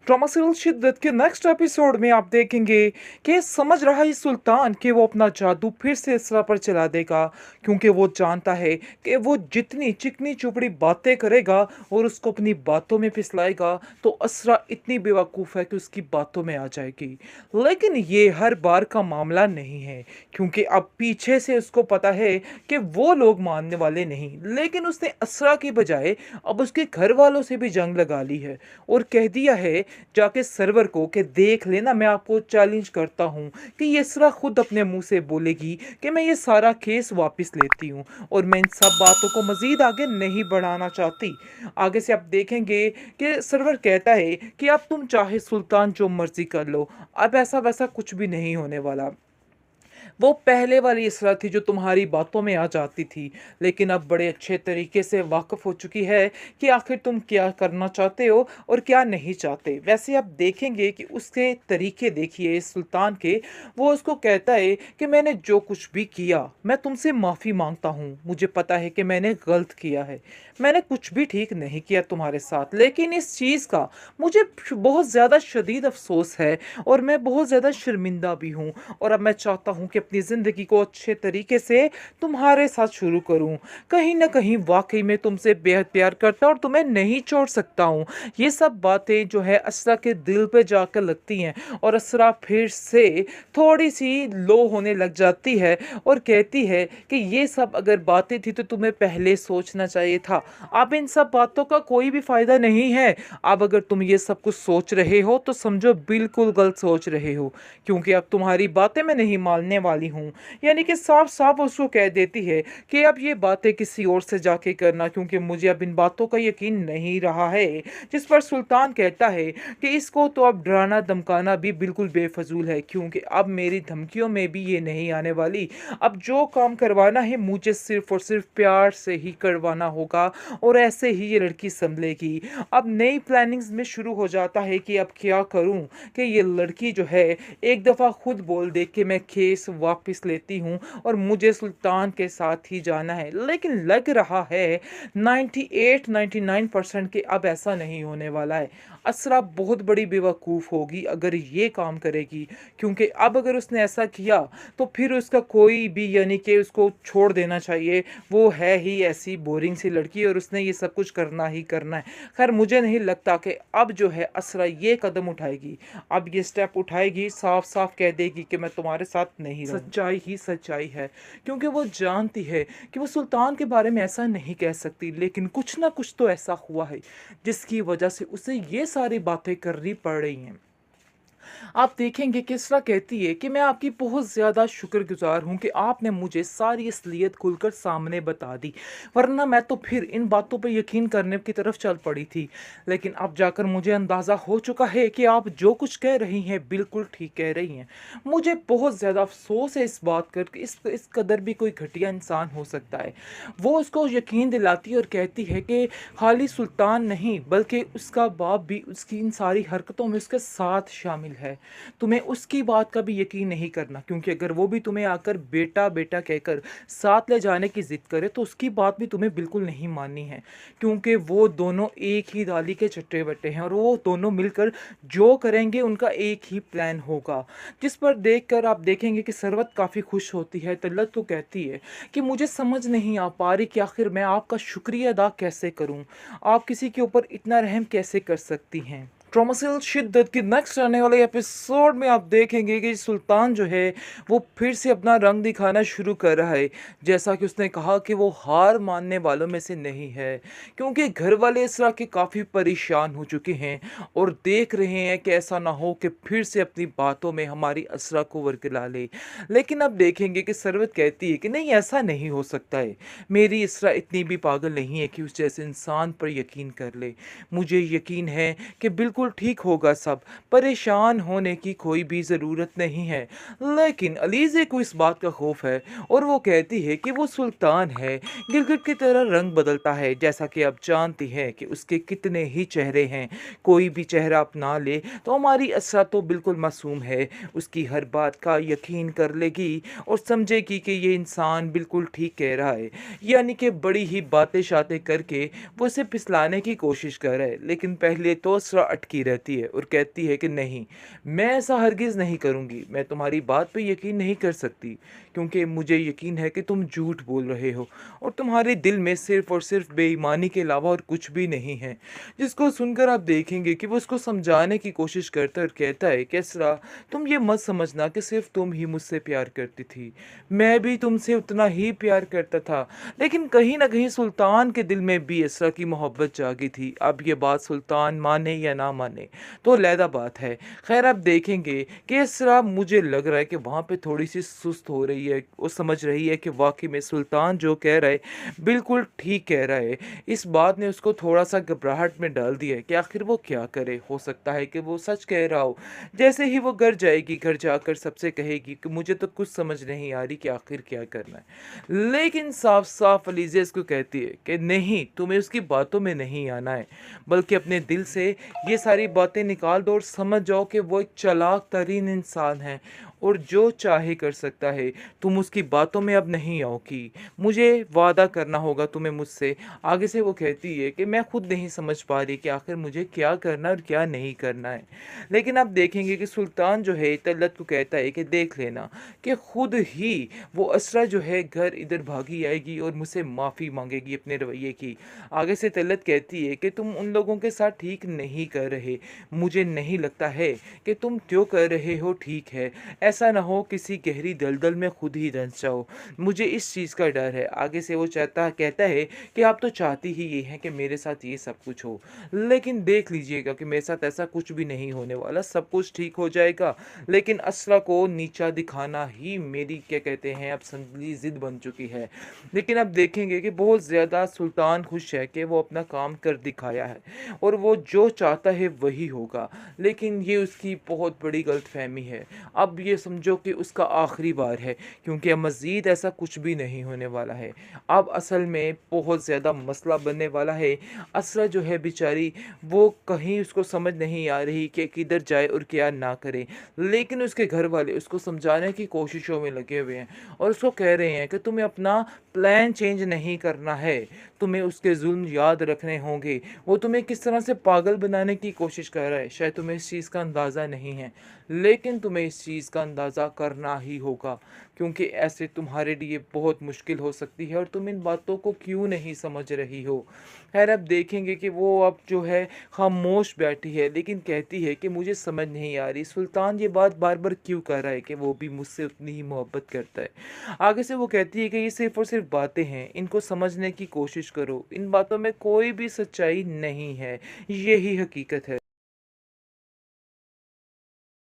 Drama serial शिद्दत के next episode में आप देखेंगे कि समझ रहा है सुल्तान कि वो अपना जादू फिर से इसरा पर चला देगा, क्योंकि वो जानता है कि वो जितनी चिकनी चुपड़ी बातें करेगा और उसको अपनी बातों में फिसलाएगा तो असरा इतनी बेवकूफ़ है कि उसकी बातों में आ जाएगी। लेकिन ये हर बार का मामला नहीं है, क्योंकि अब पीछे से उसको पता है कि वो लोग मानने वाले नहीं, लेकिन उसने असरा की बजाय अब उसके घर वालों से भी जंग लगा ली है और कह दिया है जाके सर्वर को कि देख लेना, मैं आपको चैलेंज करता हूँ कि ये इसरा खुद अपने मुंह से बोलेगी कि मैं ये सारा केस वापस लेती हूँ और मैं इन सब बातों को मज़ीद आगे नहीं बढ़ाना चाहती। आगे से आप देखेंगे कि सर्वर कहता है कि अब तुम चाहे सुल्तान जो मर्जी कर लो, अब ऐसा वैसा कुछ भी नहीं होने वाला। वो पहले वाली इसरा थी जो तुम्हारी बातों में आ जाती थी, लेकिन अब बड़े अच्छे तरीके से वाकिफ हो चुकी है कि आखिर तुम क्या करना चाहते हो और क्या नहीं चाहते। वैसे आप देखेंगे कि उसके तरीके देखिए सुल्तान के, वो उसको कहता है कि मैंने जो कुछ भी किया मैं तुमसे माफ़ी मांगता हूँ, मुझे पता है कि मैंने गलत किया है, मैंने कुछ भी ठीक नहीं किया तुम्हारे साथ, लेकिन इस चीज़ का मुझे बहुत ज़्यादा शदीद अफसोस है और मैं बहुत ज़्यादा शर्मिंदा भी हूँ और अब मैं चाहता हूँ कि अपनी ज़िंदगी को अच्छे तरीके से तुम्हारे साथ शुरू करूँ। कहीं ना कहीं वाकई में तुमसे बेहद प्यार करता हूँ और तुम्हें नहीं छोड़ सकता हूँ। ये सब बातें जो है असरा के दिल पे जाकर लगती हैं और असरा फिर से थोड़ी सी लो होने लग जाती है और कहती है कि ये सब अगर बातें थी तो तुम्हें पहले सोचना चाहिए था। अब इन सब बातों का कोई भी फ़ायदा नहीं है। अब अगर तुम ये सब कुछ सोच रहे हो तो समझो बिल्कुल गलत सोच रहे हो, क्योंकि अब तुम्हारी बातें मैं नहीं मानने वाली हूँ। यानी कि साफ साफ उसको कह देती है कि अब ये बातें किसी और से जाके करना, क्योंकि मुझे अब इन बातों का यकीन नहीं रहा है। जिस पर सुल्तान कहता है कि इसको तो अब डराना धमकाना भी बिल्कुल बेफजूल है, क्योंकि अब मेरी धमकियों में भी ये नहीं आने वाली। अब जो काम करवाना है मुझे सिर्फ और सिर्फ प्यार से ही करवाना होगा और ऐसे ही ये लड़की संभलेगी। अब नई प्लानिंग्स में शुरू हो जाता है कि अब क्या करूं कि ये लड़की जो है एक दफ़ा खुद बोल दे कि मैं केस वापस लेती हूं और मुझे सुल्तान के साथ ही जाना है, लेकिन लग रहा है 98-99% के अब ऐसा नहीं होने वाला है। असरा बहुत बड़ी बेवकूफ़ होगी अगर ये काम करेगी, क्योंकि अब अगर उसने ऐसा किया तो फिर उसका कोई भी यानी कि उसको छोड़ देना चाहिए। वो है ही ऐसी बोरिंग सी लड़की और उसने ये सब कुछ करना ही करना है। खैर मुझे नहीं लगता कि अब जो है असरा ये कदम उठाएगी, अब ये स्टेप उठाएगी, साफ साफ कह देगी कि मैं तुम्हारे साथ नहीं रहूँगी। सच्चाई ही सच्चाई है, क्योंकि वो जानती है कि वो सुल्तान के बारे में ऐसा नहीं कह सकती, लेकिन कुछ ना कुछ तो ऐसा हुआ है जिसकी वजह से उसे ये सारी बातें करनी पड़ रही हैं। आप देखेंगे कि इसरा कहती है कि मैं आपकी बहुत ज़्यादा शुक्रगुजार हूँ कि आपने मुझे सारी असलियत खुलकर सामने बता दी, वरना मैं तो फिर इन बातों पर यकीन करने की तरफ चल पड़ी थी। लेकिन अब जाकर मुझे अंदाज़ा हो चुका है कि आप जो कुछ कह रही हैं बिल्कुल ठीक कह रही हैं। मुझे बहुत ज़्यादा अफसोस है इस बात कर कि इस कदर भी कोई घटिया इंसान हो सकता है। वो उसको यकीन दिलाती है और कहती है कि खाली सुल्तान नहीं बल्कि उसका बाप भी उसकी इन सारी हरकतों में उसके साथ शामिल है। तुम्हें उसकी बात का भी यकीन नहीं करना, क्योंकि अगर वो भी तुम्हें आकर बेटा बेटा कहकर साथ ले जाने की जिद करे तो उसकी बात भी तुम्हें बिल्कुल नहीं माननी है, क्योंकि वो दोनों एक ही डाली के चट्टे बट्टे हैं और वो दोनों मिलकर जो करेंगे उनका एक ही प्लान होगा। जिस पर देखकर आप देखेंगे कि सरवत काफ़ी खुश होती है। तल्लत तो कहती है कि मुझे समझ नहीं आ पा रही कि आखिर मैं आपका शुक्रिया अदा कैसे करूं, आप किसी के ऊपर इतना रहम कैसे कर सकती हैं। ट्रॉमासिल शिद्दत की नेक्स्ट आने वाले एपिसोड में आप देखेंगे कि सुल्तान जो है वो फिर से अपना रंग दिखाना शुरू कर रहा है। जैसा कि उसने कहा कि वो हार मानने वालों में से नहीं है, क्योंकि घर वाले इसरा के काफ़ी परेशान हो चुके हैं और देख रहे हैं कि ऐसा ना हो कि फिर से अपनी बातों में हमारी असरा को वरगला ले। लेकिन अब देखेंगे कि सरवत कहती है कि नहीं, ऐसा नहीं हो सकता है, मेरी इसरा इतनी भी पागल नहीं है कि उस जैसे इंसान पर यकीन कर ले। मुझे यकीन है कि बिल्कुल ठीक होगा सब, परेशान होने की कोई भी ज़रूरत नहीं है। लेकिन अलीज़े को इस बात का खौफ है और वो कहती है कि वो सुल्तान है, गिरगिट की तरह रंग बदलता है, जैसा कि आप जानती हैं कि उसके कितने ही चेहरे हैं। कोई भी चेहरा अपना ले तो हमारी असरा तो बिल्कुल मासूम है, उसकी हर बात का यकीन कर लेगी और समझेगी कि ये इंसान बिल्कुल ठीक कह रहा है। यानी कि बड़ी ही बातें शातें करके वो उसे फिसलाने की कोशिश कर रहा है, लेकिन पहले तो असरा अटकी की रहती है और कहती है कि नहीं, मैं ऐसा हरगिज़ नहीं करूँगी, मैं तुम्हारी बात पे यकीन नहीं कर सकती, क्योंकि मुझे यकीन है कि तुम झूठ बोल रहे हो और तुम्हारे दिल में सिर्फ़ और सिर्फ़ बेईमानी के अलावा और कुछ भी नहीं है। जिसको सुनकर आप देखेंगे कि वो उसको समझाने की कोशिश करता है और कहता है कि इसरा, तुम ये मत समझना कि सिर्फ़ तुम ही मुझसे प्यार करती थी, मैं भी तुमसे उतना ही प्यार करता था। लेकिन कहीं न कहीं सुल्तान के दिल में भी इसरा की मोहब्बत जागी थी। अब ये बात सुल्तान माने या ना माने, तो अलहदा बात है। ख़ैर आप देखेंगे कि इसरा, मुझे लग रहा है कि वहाँ पे थोड़ी-सी सुस्त हो रही है। वो समझ रही है कि वाक़ई में सुल्तान जो कह रहा है, बिल्कुल ठीक कह रहा है। इस बात ने उसको थोड़ा-सा घबराहट में डाल दिया है कि आखिर वो क्या करे? हो सकता है कि वो सच कह रहा हो। जैसे ही वो घर जाएगी, घर जाकर सबसे कहेगी कि मुझे तो कुछ समझ नहीं आ रही कि आखिर क्या करना है। लेकिन साफ-साफ अलीज़ा इसको कहती है कि नहीं, तुम्हें उसकी बातों में नहीं आना है, बल्कि अपने दिल से ये सारी बातें निकाल दो और समझ जाओ कि वो एक चालाक तरीन इंसान है और जो चाहे कर सकता है। तुम उसकी बातों में अब नहीं आओगी। मुझे वादा करना होगा तुम्हें मुझसे। आगे से वो कहती है कि मैं खुद नहीं समझ पा रही कि आखिर मुझे क्या करना है और क्या नहीं करना है। लेकिन आप देखेंगे कि सुल्तान जो है तलत को कहता है कि देख लेना कि खुद ही वो असरा जो है घर इधर भागी आएगी और मुझसे माफ़ी मांगेगी अपने रवैये की। आगे से तलत कहती है कि तुम उन लोगों के साथ ठीक नहीं कर रहे। मुझे नहीं लगता है कि तुम जो कर रहे हो ठीक है। ऐसा ना हो किसी गहरी दलदल में खुद ही धंस जाओ। मुझे इस चीज़ का डर है। आगे से वो कहता है कि आप तो चाहती ही ये हैं कि मेरे साथ ये सब कुछ हो। लेकिन देख लीजिएगा कि मेरे साथ ऐसा कुछ भी नहीं होने वाला, सब कुछ ठीक हो जाएगा। लेकिन असरा को नीचा दिखाना ही मेरी क्या कहते हैं अब संगली ज़िद बन चुकी है। लेकिन अब देखेंगे कि बहुत ज़्यादा सुल्तान खुश है कि वो अपना काम कर दिखाया है और वो जो चाहता है वही होगा। लेकिन ये उसकी बहुत बड़ी गलतफ़हमी है। अब ये समझो कि उसका आखिरी बार है, क्योंकि अब मज़ीद ऐसा कुछ भी नहीं होने वाला है। अब असल में बहुत ज़्यादा मसला बनने वाला है। असरा जो है बेचारी, वो कहीं उसको समझ नहीं आ रही कि किधर जाए और क्या ना करे। लेकिन उसके घर वाले उसको समझाने की कोशिशों में लगे हुए हैं और उसको कह रहे हैं कि तुम्हें अपना प्लान चेंज नहीं करना है, तुम्हें उसके जुल्म याद रखने होंगे। वो तुम्हें किस तरह से पागल बनाने की कोशिश कर रहा है, शायद तुम्हें इस चीज़ का अंदाज़ा नहीं है, लेकिन तुम्हें इस चीज़ का अंदाज़ा करना ही होगा, क्योंकि ऐसे तुम्हारे लिए बहुत मुश्किल हो सकती है और तुम इन बातों को क्यों नहीं समझ रही हो। खैर अब देखेंगे कि वो अब जो है खामोश बैठी है, लेकिन कहती है कि मुझे समझ नहीं आ रही सुल्तान ये बात बार बार क्यों कर रहा है कि वो भी मुझसे उतनी ही मोहब्बत करता है। आगे से वो कहती है कि ये सिर्फ़ और सिर्फ़ बातें हैं, इनको समझने की कोशिश करो, इन बातों में कोई भी सच्चाई नहीं है, यही हकीकत है।